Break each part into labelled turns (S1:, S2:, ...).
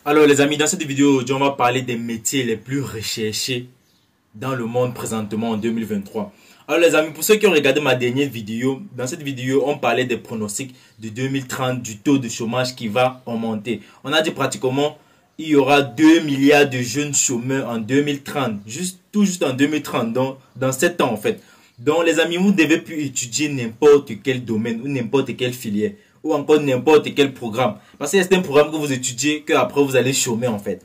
S1: Alors les amis, dans cette vidéo aujourd'hui, on va parler des métiers les plus recherchés dans le monde présentement en 2023. Alors les amis, pour ceux qui ont regardé ma dernière vidéo, dans cette vidéo, on parlait des pronostics de 2030, du taux de chômage qui va augmenter. On a dit pratiquement, il y aura 2 milliards de jeunes chômeurs en 2030, tout juste en 2030, dans 7 ans en fait. Donc les amis, vous devez plus étudier n'importe quel domaine ou n'importe quelle filière ou encore n'importe quel programme. Parce qu'il y a certains programmes que vous étudiez que après vous allez chômer en fait.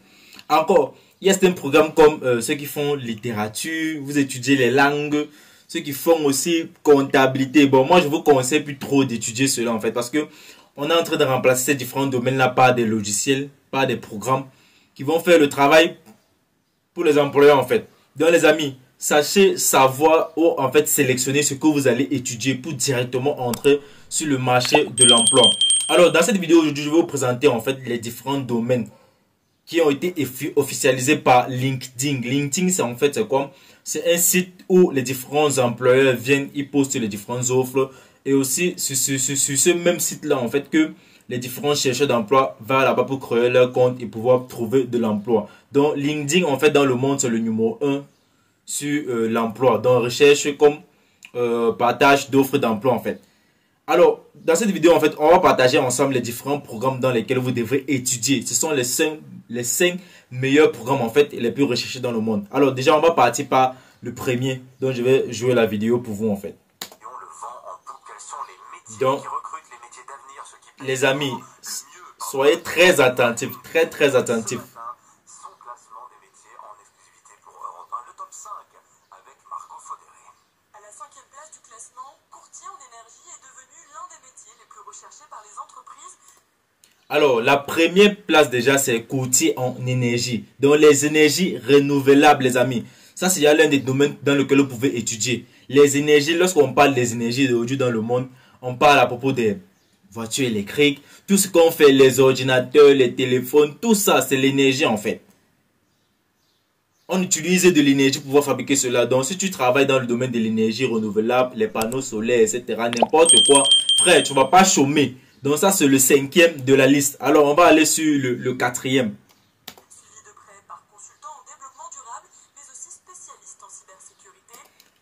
S1: Encore, il y a certains programmes comme ceux qui font littérature, vous étudiez les langues, ceux qui font aussi comptabilité. Bon, moi je vous conseille plus trop d'étudier cela en fait parce que on est en train de remplacer ces différents domaines-là par des logiciels, par des programmes qui vont faire le travail pour les employeurs en fait. Donc les amis, sachez savoir ou en fait sélectionner ce que vous allez étudier pour directement entrer sur le marché de l'emploi. Alors dans cette vidéo aujourd'hui, je vais vous présenter en fait les différents domaines qui ont été officialisés par LinkedIn. LinkedIn, c'est en fait c'est quoi? C'est un site où les différents employeurs viennent, ils postent les différentes offres et aussi sur ce même site-là en fait que les différents chercheurs d'emploi vont là-bas pour créer leur compte et pouvoir trouver de l'emploi. Donc LinkedIn en fait dans le monde c'est le numéro 1 sur l'emploi, dans recherche comme partage d'offres d'emploi en fait. Alors, dans cette vidéo, en fait, on va partager ensemble les différents programmes dans lesquels vous devrez étudier. Ce sont les 5 meilleurs programmes, en fait, et les plus recherchés dans le monde. Alors, déjà, on va partir par le premier, dont je vais jouer la vidéo pour vous, en fait. Donc, les amis, soyez très attentifs, très attentifs. Alors, la première place déjà, c'est courtier en énergie. Donc, les énergies renouvelables, les amis. Ça, c'est l'un des domaines dans lequel vous pouvez étudier. Les énergies, lorsqu'on parle des énergies d'aujourd'hui dans le monde, on parle à propos des voitures électriques, tout ce qu'on fait, les ordinateurs, les téléphones, tout ça, c'est l'énergie en fait. On utilise de l'énergie pour pouvoir fabriquer cela. Donc, si tu travailles dans le domaine de l'énergie renouvelable, les panneaux solaires, etc., n'importe quoi, frère, tu ne vas pas chômer. Donc, ça, c'est le 5e de la liste. Alors, on va aller sur le 4e.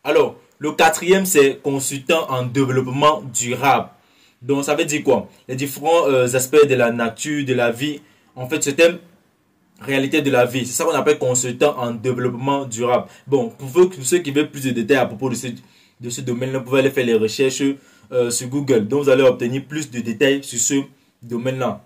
S1: Alors, le 4e, c'est consultant en développement durable. Donc, ça veut dire quoi? Les différents aspects de la nature, de la vie. En fait, c'est un réalité de la vie. C'est ça qu'on appelle consultant en développement durable. Bon, pour ceux qui veulent plus de détails à propos de ce domaine-là, vous pouvez aller faire les recherches sur Google. Donc, vous allez obtenir plus de détails sur ce domaine-là.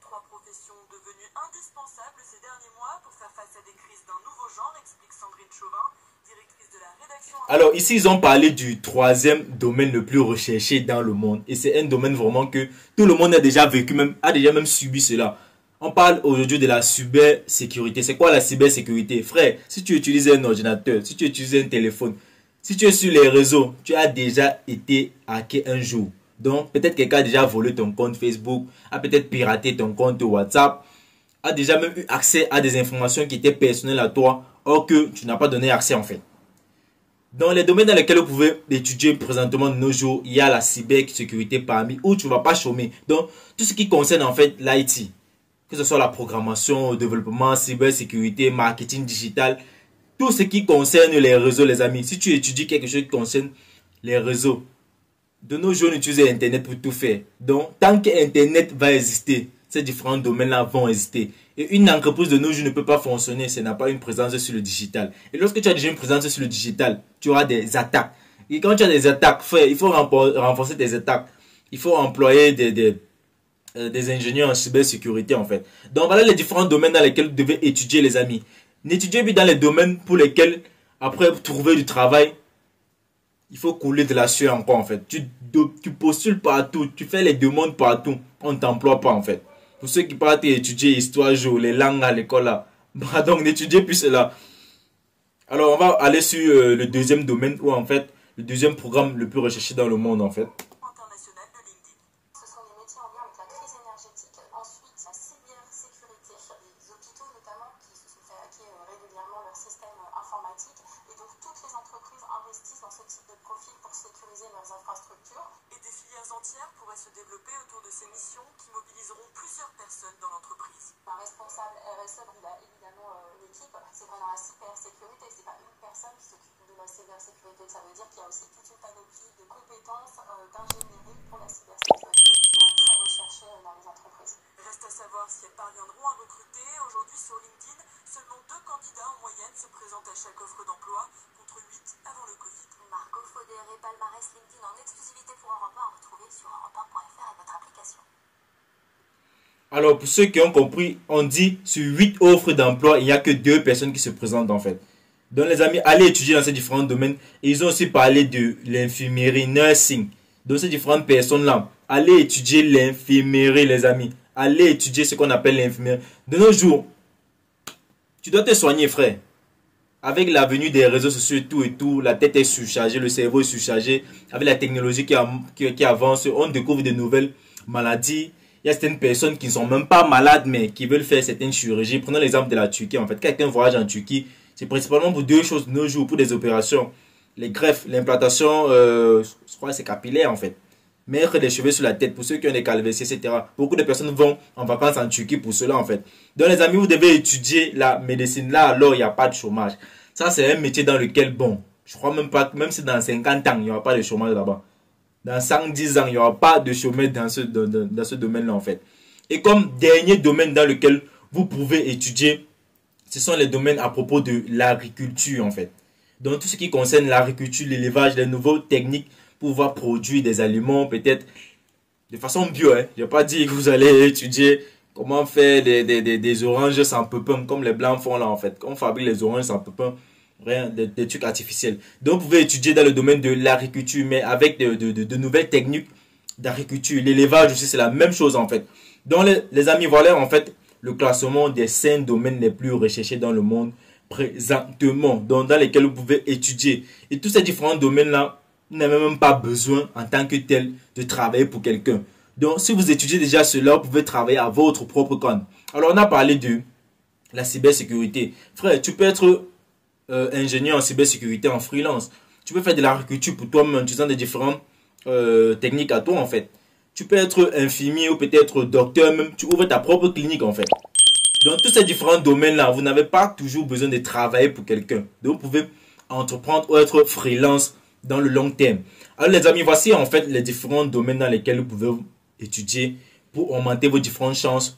S2: Trois professions devenues indispensables ces derniers mois pour faire face à des crises d'un nouveau genre, explique Sandrine Chauvin, directrice de la rédaction.
S1: Alors, ici, ils ont parlé du 3e domaine le plus recherché dans le monde. Et c'est un domaine vraiment que tout le monde a déjà vécu, a déjà même subi cela. On parle aujourd'hui de la cybersécurité. C'est quoi la cybersécurité? Frère, si tu utilises un ordinateur, si tu utilises un téléphone, si tu es sur les réseaux, tu as déjà été hacké un jour. Donc, peut-être quelqu'un a déjà volé ton compte Facebook, a peut-être piraté ton compte WhatsApp, a déjà même eu accès à des informations qui étaient personnelles à toi, or que tu n'as pas donné accès en fait. Dans les domaines dans lesquels vous pouvez étudier présentement de nos jours, il y a la cybersécurité parmi où tu ne vas pas chômer. Donc, tout ce qui concerne en fait l'IT, que ce soit la programmation, le développement, cybersécurité, marketing digital, tout ce qui concerne les réseaux, les amis. Si tu étudies quelque chose qui concerne les réseaux, de nos jours, on utilise Internet pour tout faire. Donc, tant qu'Internet va exister, ces différents domaines-là vont exister. Et une entreprise de nos jours ne peut pas fonctionner si elle n'a pas une présence sur le digital. Et lorsque tu as déjà une présence sur le digital, tu auras des attaques. Et quand tu as des attaques, frère, il faut renforcer tes attaques. Il faut employer des ingénieurs en cybersécurité en fait. Donc voilà les différents domaines dans lesquels vous devez étudier les amis. N'étudiez plus dans les domaines pour lesquels après trouver du travail, il faut couler de la sueur encore en fait. Tu postules partout, tu fais les demandes partout, on ne t'emploie pas en fait. Pour ceux qui partent étudier histoire géo, les langues à l'école là, bah, donc n'étudiez plus cela. Alors on va aller sur le 2e domaine où en fait le 2e programme le plus recherché dans le monde en fait.
S2: Ensuite, la cybersécurité des hôpitaux notamment qui se sont fait hacker régulièrement leur système informatique et donc toutes les entreprises investissent dans ce type de profil pour sécuriser leurs infrastructures. Et des filières entières pourraient se développer autour de ces missions qui mobiliseront plusieurs personnes dans l'entreprise. dire qu'il y a aussi toute une panoplie de compétences d'ingénierie pour la cybersécurité qui vont être très recherchées dans les entreprises.
S3: Reste à savoir si elles parviendront à recruter. Aujourd'hui sur LinkedIn, seulement 2 candidats en moyenne se présentent à chaque offre d'emploi, contre 8 avant le Covid.
S2: Margot Fauder et palmarès LinkedIn en exclusivité pour Europe 1 à retrouver sur europe1.fr et votre application.
S1: Alors, pour ceux qui ont compris, on dit sur 8 offres d'emploi, il n'y a que 2 personnes qui se présentent en fait. Donc les amis, allez étudier dans ces différents domaines. Et ils ont aussi parlé de l'infirmerie, nursing. Donc ces différentes personnes-là, allez étudier l'infirmerie les amis. Allez étudier ce qu'on appelle l'infirmerie. De nos jours, tu dois te soigner frère. Avec la venue des réseaux sociaux et tout, la tête est surchargée, le cerveau est surchargé. Avec la technologie qui avance, on découvre de nouvelles maladies. Il y a certaines personnes qui ne sont même pas malades, mais qui veulent faire certaines chirurgies. Prenons l'exemple de la Turquie. En fait, quelqu'un voyage en Turquie, c'est principalement pour 2 choses de nos jours, pour des opérations. Les greffes, l'implantation, je crois que c'est capillaire en fait. Mettre des cheveux sur la tête pour ceux qui ont des calvities, etc. Beaucoup de personnes vont en vacances en Turquie pour cela en fait. Donc les amis, vous devez étudier la médecine. Là, alors, il n'y a pas de chômage. Ça, c'est un métier dans lequel, bon, je crois même pas, même si dans 50 ans, il n'y aura pas de chômage là-bas. Dans 110 ans, il n'y aura pas de chômage dans ce domaine-là en fait. Et comme dernier domaine dans lequel vous pouvez étudier, ce sont les domaines à propos de l'agriculture en fait. Donc tout ce qui concerne l'agriculture, l'élevage, les nouvelles techniques pour pouvoir produire des aliments peut-être de façon bio. Hein. Je n'ai pas dit que vous allez étudier comment faire des oranges sans pépins comme les blancs font là en fait. On fabrique les oranges sans pépins. Rien, des trucs artificiels. Donc vous pouvez étudier dans le domaine de l'agriculture, mais avec de nouvelles techniques d'agriculture. L'élevage aussi, c'est la même chose en fait. Donc les amis, voilà en fait le classement des 5 domaines les plus recherchés dans le monde présentement, donc dans lesquels vous pouvez étudier. Et tous ces différents domaines-là, vous n'avez même pas besoin en tant que tel de travailler pour quelqu'un. Donc si vous étudiez déjà cela, vous pouvez travailler à votre propre compte. Alors on a parlé de la cybersécurité. Frère, tu peux être ingénieur en cybersécurité en freelance. Tu peux faire de l'agriculture pour toi-même en utilisant des différentes techniques à toi en fait. Tu peux être infirmier ou peut-être docteur même. Tu ouvres ta propre clinique en fait. Dans tous ces différents domaines-là, vous n'avez pas toujours besoin de travailler pour quelqu'un. Donc vous pouvez entreprendre ou être freelance dans le long terme. Alors les amis, voici en fait les différents domaines dans lesquels vous pouvez étudier pour augmenter vos différentes chances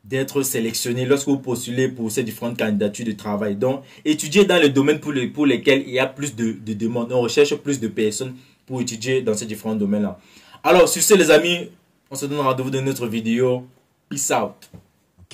S1: d'être sélectionné lorsque vous postulez pour ces différentes candidatures de travail. Donc, étudiez dans les domaines pour lesquels il y a plus de demandes. On recherche plus de personnes pour étudier dans ces différents domaines-là. Alors, sur ce, les amis, on se donne rendez-vous dans notre vidéo. Peace out.